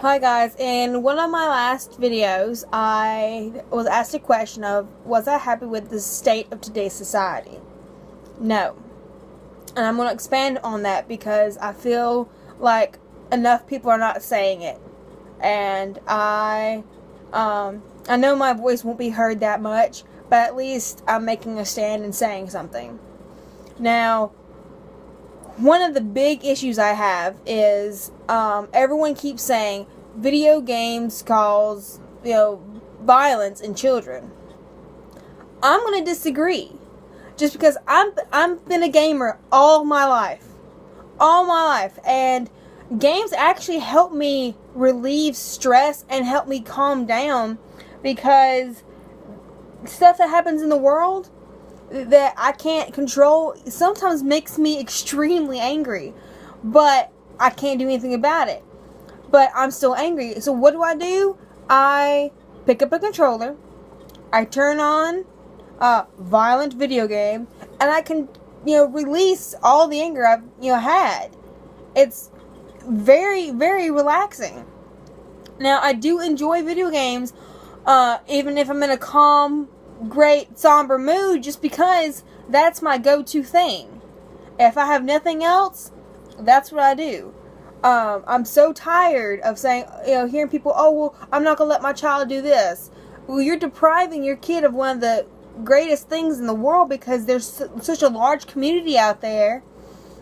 Hi guys, in one of my last videos, I was asked a question of, was I happy with the state of today's society? No. And I'm going to expand on that because I feel like enough people are not saying it. And I know my voice won't be heard that much, but at least I'm making a stand and saying something. Now, one of the big issues I have is everyone keeps saying video games cause, violence in children. I'm going to disagree. Just because I'm been a gamer all my life. And games actually help me relieve stress and help me calm down because stuff that happens in the world that I can't control sometimes makes me extremely angry, but I can't do anything about it. But I'm still angry. So what do? I pick up a controller, I turn on a violent video game, and I can, release all the anger I've, had. It's very, very relaxing. Now, I do enjoy video games, even if I'm in a calm, great, somber mood, just because that's my go-to thing. If I have nothing else, that's what I do. I'm so tired of saying, hearing people, oh, well, I'm not going to let my child do this. Well, you're depriving your kid of one of the greatest things in the world because there's such a large community out there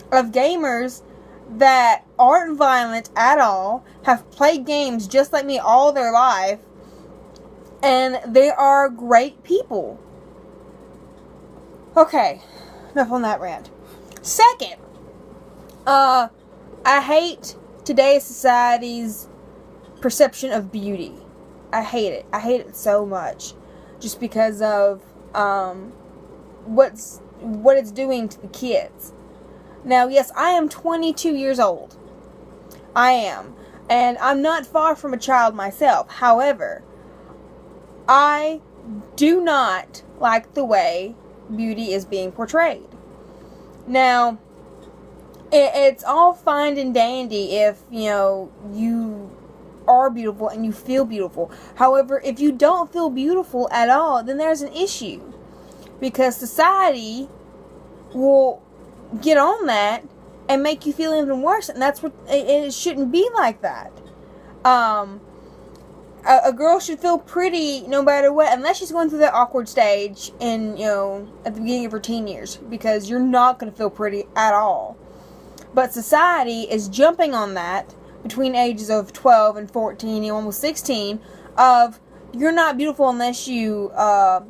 of gamers that aren't violent at all, have played games just like me all their life, and they are great people. Okay, enough on that rant. Second, I hate today's society's perception of beauty. I hate it. I hate it so much. Just because of what it's doing to the kids. Now, yes, I am 22 years old. I am. And I'm not far from a child myself. However, I do not like the way beauty is being portrayed. Now, it's all fine and dandy if, you are beautiful and you feel beautiful. However, if you don't feel beautiful at all, then there's an issue. Because society will get on that and make you feel even worse. And that's what, it shouldn't be like that. A girl should feel pretty no matter what, unless she's going through that awkward stage in, at the beginning of her teen years. Because you're not going to feel pretty at all. But society is jumping on that between ages of 12 and 14, almost 16, of you're not beautiful unless you have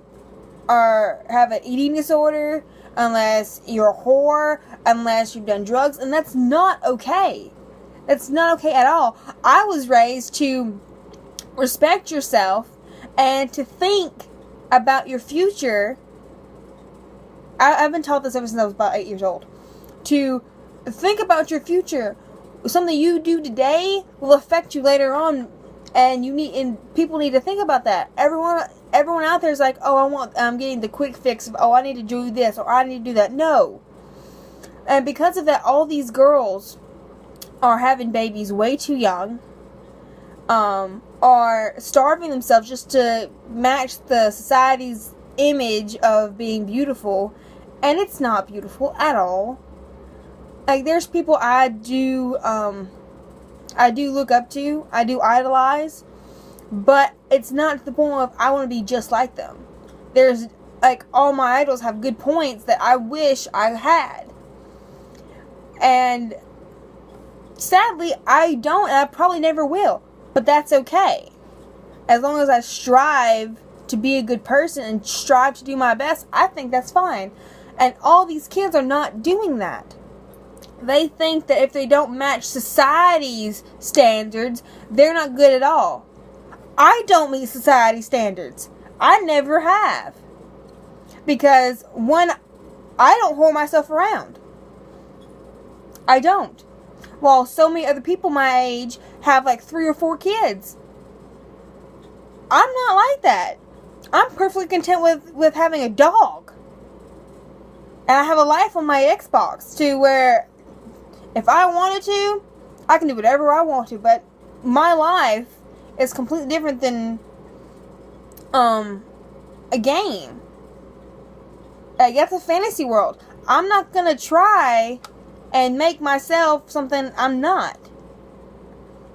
an eating disorder, unless you're a whore, unless you've done drugs, and that's not okay. That's not okay at all. I was raised to respect yourself and to think about your future. I've been taught this ever since I was about 8 years old. To think about your future. Something you do today will affect you later on, and people need to think about that. Everyone out there is like, oh, I'm getting the quick fix of, oh, I need to do this or I need to do that. No. And because of that, all these girls are having babies way too young, are starving themselves just to match the society's image of being beautiful, and it's not beautiful at all. Like, there's people I do look up to, I do idolize, but it's not to the point of I want to be just like them. There's, all my idols have good points that I wish I had. And sadly, I don't, and I probably never will. But that's okay. As long as I strive to be a good person and strive to do my best, I think that's fine. And all these kids are not doing that. They think that if they don't match society's standards, they're not good at all. I don't meet society standards. I never have. Because, one, I don't whore myself around. I don't. While so many other people my age have 3 or 4 kids. I'm not like that. I'm perfectly content with having a dog. And I have a life on my Xbox to where if I wanted to, I can do whatever I want to, but my life is completely different than a game. Like, that's a fantasy world. I'm not gonna try and make myself something I'm not.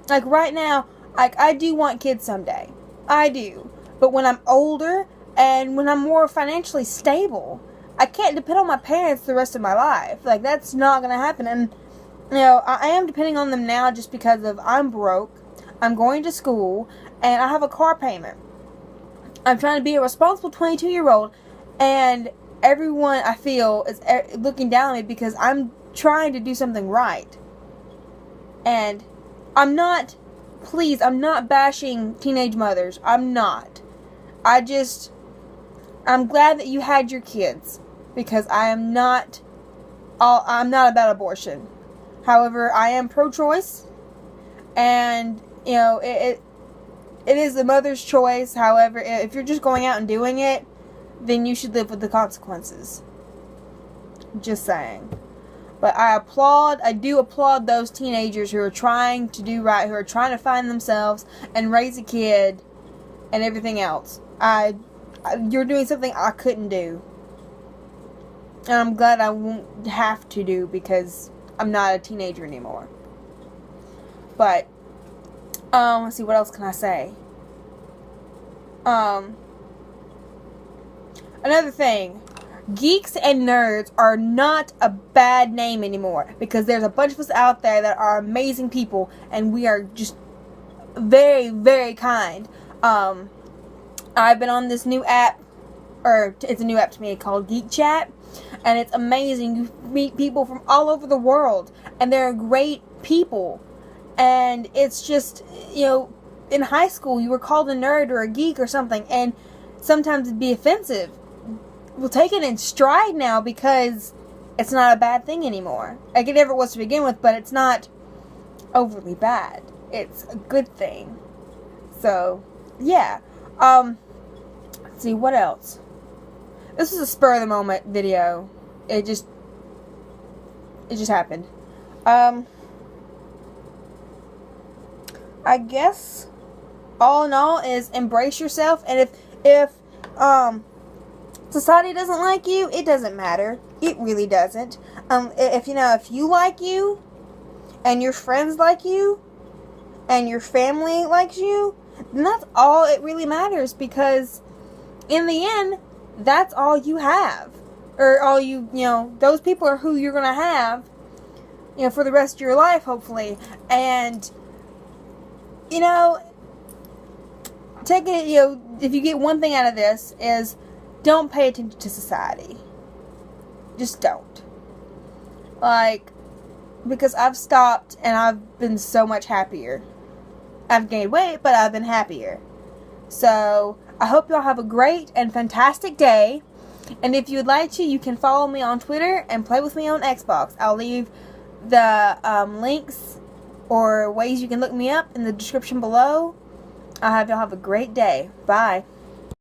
Like, right now, like, I do want kids someday. I do. But when I'm older and when I'm more financially stable, I can't depend on my parents the rest of my life. Like, that's not gonna happen. And, you know, I am depending on them now just because of I'm broke, I'm going to school, and I have a car payment. I'm trying to be a responsible 22-year-old, and everyone, I feel, is looking down on me because I'm trying to do something right. And I'm not bashing teenage mothers. I'm not. I'm glad that you had your kids, because I'm not about abortion. However, I am pro-choice, and, you know, it is the mother's choice. However, if you're just going out and doing it, then you should live with the consequences. Just saying. But I do applaud those teenagers who are trying to do right, who are trying to find themselves and raise a kid and everything else. You're doing something I couldn't do. And I'm glad I won't have to do, because I'm not a teenager anymore. But, let's see, what else can I say? Another thing. Geeks and nerds are not a bad name anymore, because there's a bunch of us out there that are amazing people, and we are just very, very kind. I've been on this new app, or it's a new app to me, called Geek Chat, and it's amazing. You meet people from all over the world, and they're great people. And it's just, you know, in high school you were called a nerd or a geek or something, and sometimes it'd be offensive. We'll take it in stride now, because it's not a bad thing anymore. Like, it never was to begin with, but it's not overly bad. It's a good thing. So, yeah. Let's see, what else? This is a spur of the moment video. It just happened. I guess all in all is embrace yourself, and if society doesn't like you, it doesn't matter. It really doesn't. If you like you, and your friends like you, and your family likes you, then that's all it really matters, because in the end, that's all you have. Or all those people are who you're gonna have, for the rest of your life, hopefully. And, take it, if you get one thing out of this, is don't pay attention to society. Just don't. Like, because I've stopped and I've been so much happier. I've gained weight, but I've been happier. So, I hope y'all have a great and fantastic day. And if you would like to, you can follow me on Twitter and play with me on Xbox. I'll leave the links or ways you can look me up in the description below. I hope y'all have a great day. Bye.